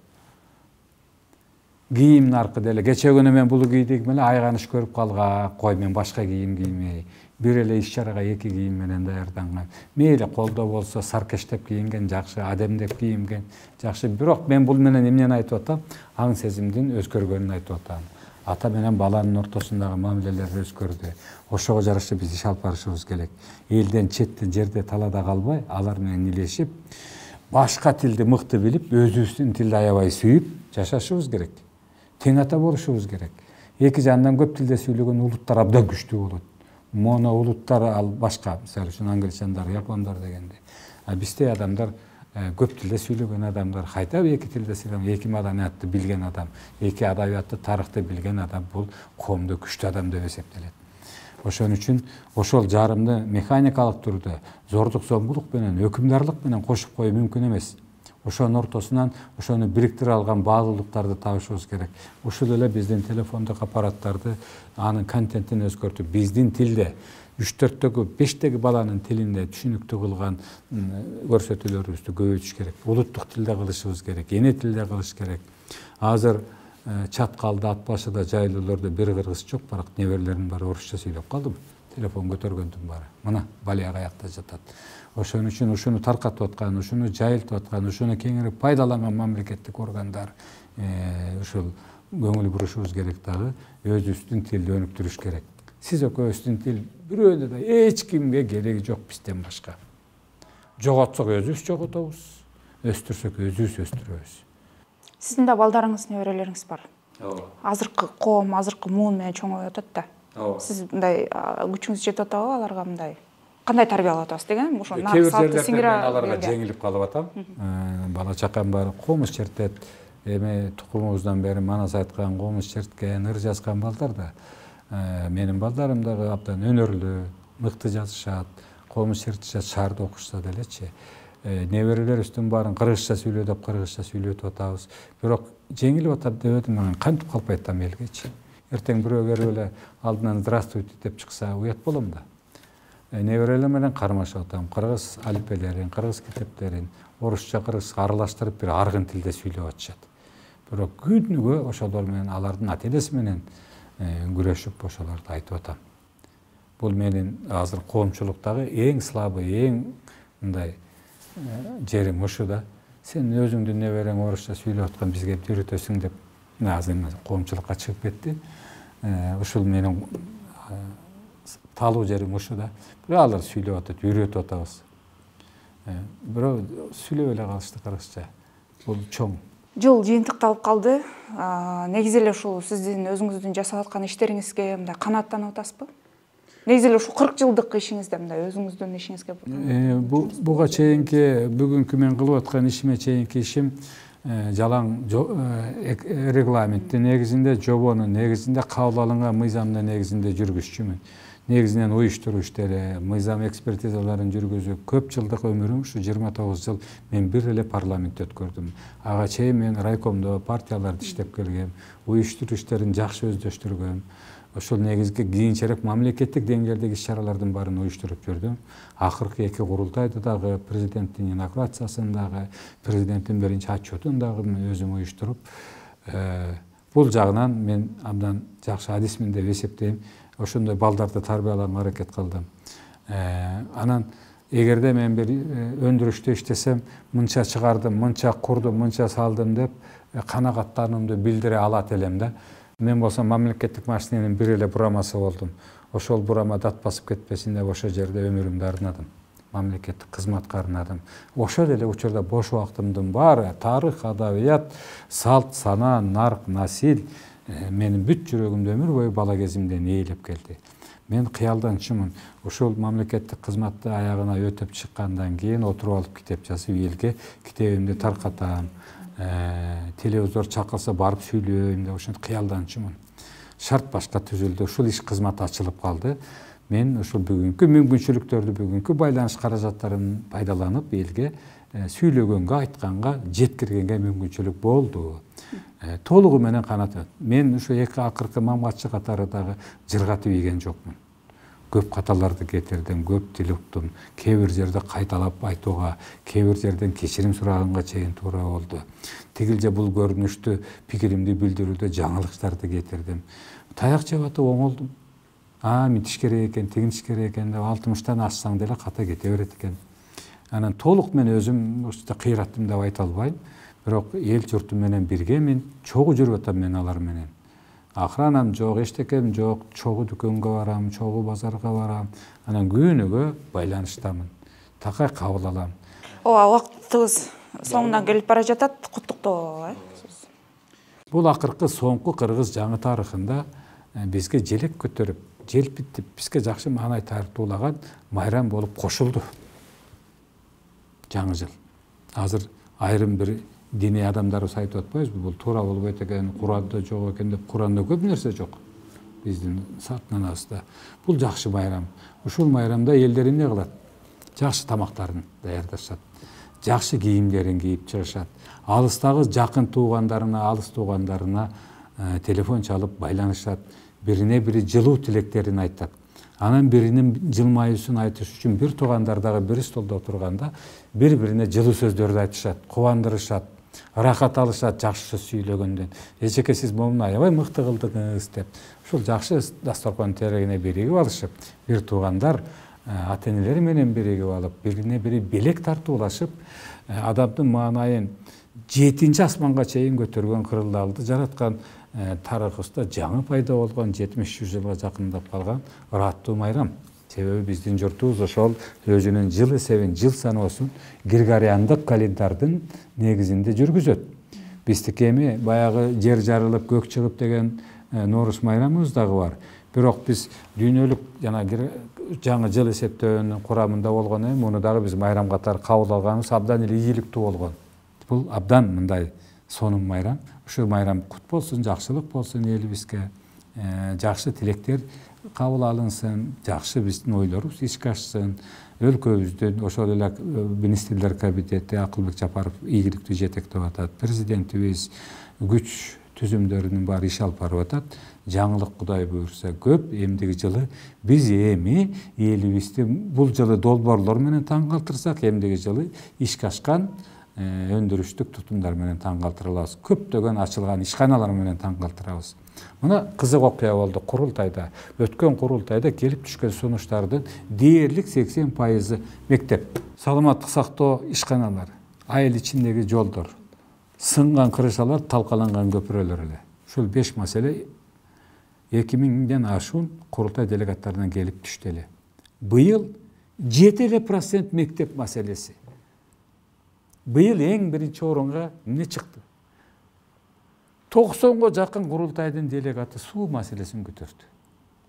Кийим наркы деле. Кече күнү мен бул кийдик менен айганыш көрүп калган. Кой мен башка кийим киймей. Бир эле иш чарага 2 кийим менен даярданган. Мейли колдо болсо саркештеп кийинген жакшы, адемдеп кийинген жакшы. Бирок мен бул менен эмнени айтып атам? Аң сезимдин өзгөргөнүн айтып атам. Ата менен баланын ортосундагы мамилелер өзгөрдү. Ошого жараша биз иш алып барышыбыз керек. Элден, четтен, жерде, талада калбай, алар менен илешип, башка тилди мыкты билип, өзүбүздүн тилди аябай сүйүп жашашыбыз керек. Тең ата болушубуз керек. Эки жандан көп тилде сүйлөгөн улуттар абдан күчтүү болот. Моно улуттар ал башка, мисалы үчүн англичандар, япондар дегенде. Бизде адамдар көп тилде сүйлөгөн адамдар, кайта эки тилде сүйлөгөн, эки маданиятты билген адам, эки адабиятты, тарыхты билген адам бул коомдо күчтүү адам деп эсептелет. Ошон үчүн ошол жарымды механикалык түрдө зордук зомбулук менен, өкүмдарлык менен кошуп коюу мүмкүн эмес. Ошонун ортосунан ошону бириктире алган баалуулуктарды табышыбыз керек. Ушул эле биздин телефондук аппараттарды, анын контентин өзгөртүп, биздин тилде 3-4-төгү 5-теги баланын тилинде түшүнүктүү кылган көрсөтүүлөрүбүздү көбөйтүш керек. Улуттук тилде кылышыбыз керек, эне тилде кылыш керек. Азыр Чаткалда, Ат башыда, жайлууларда бир кыргыз жок, бирок неберелерим баары орусча сүйлөп калдым. Телефон көтөргөндүн баары. Мына балия аякта жатат. Ошон үчүн ушуну таркатып аткан, ушуну жайылтып аткан, ушуну кеңири пайдаланган мамлекеттик органдар ушул көңүл бурушубуз керек дагы, өзүбүздүн тилди өнүктүрүш керек. Сиз экөөбүздүн тил бирөөнө да эч кимге кереги жок бизден башка. Жоготсок өзүбүз жоготобуз, өстүрсөк өзүбүз өстүрөбүз. Сиздин да балдарыңыз, неберелериңиз бар. Ооба. Азыркы коом, азыркы муун менен чоңоюп атат да. Ооба. Сиз мындай күчүңүз жетип атабы аларга мындай? Кандай тарбиялап атасыз деген? Ошо Кээ бир жерлерде мен аларга жеңилип калып атам. Бала чакам бар, комуз чертет. Эми тукумубуздан бери манас айткан, комуз черткен, ыр жазган балдар да. Менин балдарым дагы абдан өнөрлүү, мыкты жазышат, комуз чертишет, шаарды окушса делечи. Неберелерибиздин баарын кыргызча сүйлө деп кыргызча сүйлөтүп атабыз. Бирок жеңилип атат деп атам, мен кантип калпай атам элгечи. Эртең бирөө келип эле алдынан здравствуйте деп чыкса уят болом да. Неберелер менен кармашып атам. Кыргыз алифбелерин, кыргыз китептерин, орусча, кыргызча аралаштырып бир аргын тилде сүйлөп атышат. Бирок күнүгө ошолор менен алардын ата энеси менен күрөшүп ошолорду айтып атам. Бул менин азыр коомчулуктагы эң слабый, эң мындай жерим ушу да. Сен өзүңдүн неберең орусча сүйлөп аткан бизге үйрөтөсүң деп азыр коомчулукка чыгып кетти. Ушул менин талуу жерим ушу да. Бирок алар сүйлөп атат, үйрөтүп атабыз. Бирок сүйлөп эле калышты кыргызча. Бул чоң. Жыл жыйынтыкталып калды. Негизи эле ушул сиздин өзүңүздүн жасап аткан иштериңизге мындай канааттанып атасызбы? Негизи эле ушул 40 жылдык ишиңизде мындай өзүңүздүн ишиңизге. Буга чейинки бүгүнкү мен кылып аткан ишиме чейинки ишим жалаң регламенттин негизинде, жобонун негизинде, кабыл алынган мыйзамдын негизинде жүргүзчүмүн. Негизинен уюштуруу иштери, мыйзам экспертизаларын жүргүзүп, көп жылдык өмүрүм ушу 29 жыл мен бир эле парламентте өткөрдүм. Ага чейин мен райкомдо партияларда иштеп келгем, уюштуруу иштерин жакшы өздөштүргөм. Ошол негизги кийинчерээк мамлекеттик деңгээлдеги иш-чаралардын баарын уюштуруп жүрдүм. Акыркы 2 курултайды дагы, президенттин инаугурациясын дагы, президенттин биринчи отчетун дагы өзүм уюштуруп, бул жагынан мен абдан жакшы адисмин деп эсептейм. Ошондой балдарды тарбиялаганга аракет кылдым. Анан эгерде мен бир өндүрүштө иштесем, мынча чыгардым, мынча курдум, мынча салдым деп канагаттануумду билдире алат элем да. Мен болсом мамлекеттик машиненин бир эле бурамасы болдум. Ошол бурама дат басып кетпесин деп ошол жерде өмүрүмдү арнадым. Мамлекеттик кызматка арнадым. Ошол эле учурда бош убактымдын баары тарых, адабият, салт, санаа, нарк, насил менин бүт жүрөгүмдө өмүр бою бала кезимден ээлеп келди. Мен кыялданчумун. Ушул мамлекеттик кызматты аягына өтүп чыккандан кийин отуруп алып китеп жазып элге китебимди таркатам. Телевизор чакырса барып сүйлөйм деп ошентип кыялданчумун. Шарт башка түзүлдү. Ушул иш кызматы ачылып калды. Мен ушул бүгүнкү мүмкүнчүлүктөрдү, бүгүнкү байланыш каражаттарын пайдаланып элге сүйлөгөнгө, айтканга, жеткиргенге мүмкүнчүлүк болду. Толугу менен канат. Мен ушу эки акыркы мамгатчы катары дагы жыргатып ийген жокмун. көп каталарды кетирдим, көп тил уктум. Кээ бир жерде кайталап айтууга, кээ бир жерден кечирим сураганга чейин туура болду. Тигилже бул көрүнүштү пикиримди билдирүүдө жаңылыктарды кетирдим. Таяк жеп атып оңолдум. Мынтиш керек экен, тигинтиш керек экен деп 60-тан ашсаң деле ката кете берет экен. Анан толук мен өзүм ушта кыйраттым деп айта албайм. Бирок эл журтум менен бирге мен чогуу жүрүп атам мен алар менен. Акыранам жок, эчтекем жок, чогуу дүкөнгө барам, чогуу базарга барам. Анан күнүгө байланыштамын. Такай кабыл алам. Убактыбыз соңунан келип бара жатат. Куттуктоо. Бул акыркы соңку кыргыз жаңы тарыхында бизге желек көтөрүп, желпитип, бизге жакшы маанай тартуулаган майрам болуп кошулду. Жаңы жыл. Азыр айрым бир диний адамдарыбыз айтып атпайбызбы, бул туура болбойт экен, Куранда жок экен деп. Куранда көп нерсе жок биздин салтанатыбызда. Бул жакшы майрам. Ушул майрамда элдер эмне кылат? Жакшы тамактарын даярдашат, жакшы кийимдерин кийип чыгышат. Алыстагы жакын туугандарына, алыс туугандарына телефон чалып байланышат, бирине бири жылуу тилектерин айтат. Анан биринин жылмаюусун айтыш үчүн бир туугандардагы бир столдо отурганда бири-бирине жылуу сөздөрдү айтышат, кубандырышат, рахат алышат жакшы сөз сүйлөгөндөн. Эчеке сиз момун аябай мыкты кылдыңыз деп. Ушул жакшы дасторкон терегине биригип алышып, бир туугандар ата-энелери менен биригип алып, бирине бири белек тартуулашып, адамдын маанайын 7-чи асманга чейин көтөргөн кырылдалды жараткан тарыхыбызда жаңы пайда болгон 70 жылга жакындап калган ыраттуу майрам. Себеби биздин журтубуз ошол өзүнүн жыл эсебин, жыл саноосун Григориандык календардын негизинде жүргүзөт. Биздики эми баягы жер жарылып, көк чыгып деген Нооруз майрамыбыз дагы бар. Бирок биз дүйнөлүк жана жаңы жыл эсептөөнүн курамында болгон эми муну дагы биз майрам катары кабыл алганыбыз абдан эле ийгиликтүү болгон. Бул абдан мындай сонун майрам. Ушул майрам кут болсун, жакшылык болсун элибизге. Жакшы тилектер кабыл алынсын, жакшы биздин ойлорубуз ишке ашсын. Өлкөбүздүн ошол эле министрлер кабинети Акылбек Жапаров ийгиликтүү жетектеп атат. Президентибиз күч түзүмдөрүнүн баары иш алып барып атат. Жаңылык Кудай буйрса көп, эмдиги жылы биз эми элибизди бул жылы долбоорлор менен таң калтырсак, эмдиги жылы ишке ашкан өндүрүштүк тутумдар менен таң калтырабыз. Көптөгөн ачылган ишканалар менен таң калтырабыз. Мына кызык окуя болду курултайда. Өткөн курултайда келип түшкөн сунуштардын дээрлик 80% мектеп, саламаттык сактоо ишканалары, айыл ичиндеги жолдор, сынган крышалар, талкаланган көпүрөлөр эле. Ушул 5 маселе 2000ден ашуун курултай делегаттарынан келип түштү эле. Быйыл 7% мектеп маселеси. Быйыл эң биринчи орунга эмне чыкты? 90га жакын курултайдын делегаты суу маселесин көтөрдү.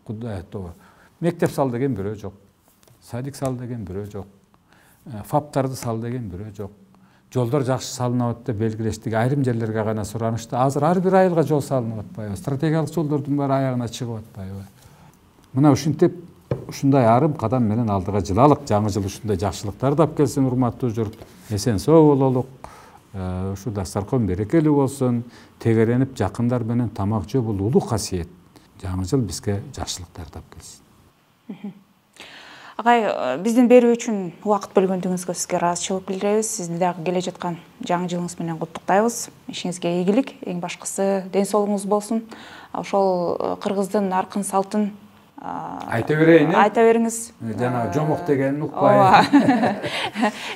Кудай тобо. Мектеп сал деген бирөө жок. Садик сал деген бирөө жок. Фаптарды сал деген бирөө жок. Жолдор жакшы салынып деп белгилештик. Айрым жерлерге гана суранышты. Азыр ар бир айылга жол салынып атпайбы? Стратегиялык жолдордун баары аягына чыгып атпайбы? Мына ушинтип ушундай арым кадам менен алдыга жылалык. Жаңы жыл ушундай жакшылыктар да алып келсин, урматтуу журт. Эсен соо бололук. Ушу дасторкон берекелүү болсун. Тегеренип жакындар менен тамак жөө бул улуу касиет. Жаңы жыл бизге жакшылыктарды алып келсин. Агай, биздин берүү үчүн убакыт бөлгөндүгүңүзгө сизге ыраазычылык билдиребиз. Сизди дагы келе жаткан жаңы жылыңыз менен куттуктайбыз. Ишиңизге ийгилик, эң башкысы ден соолугуңуз болсун. Ошол кыргыздын аркын салтын айта берейин. Айта бериңиз. Жана жомок дегенин укпай.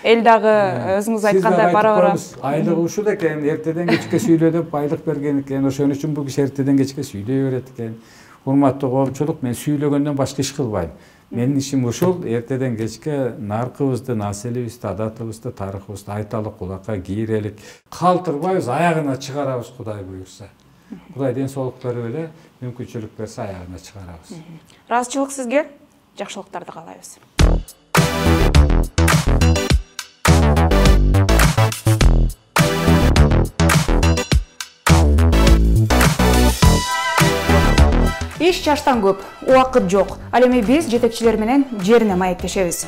Эл дагы өзүңүз айткандай бара-бара. Айлыгы ушул экен, эртеден кечке сүйлө деп айлык берген экен. Ошон үчүн бул киши эртеден кечке сүйлөй берет экен. Урматтуу коомчулук, мен сүйлөгөндөн башка иш кылбайм. Менин ишим ушул, эртеден кечке наркыбызды, населибизди, адатыбызды, тарыхыбызды айталык, кулакка кийирелик. Калтырбайбыз, аягына чыгарабыз Кудай буйрса. Кудай ден соолук берип эле, мүмкүнчүлүк берсе аягына чыгарабыз. Ыраазычылык сизге, жакшылыктарды каалайбыз. Иш жаштан көп, убакыт жок. Ал эми биз жетекчилер менен жерине маектешебиз.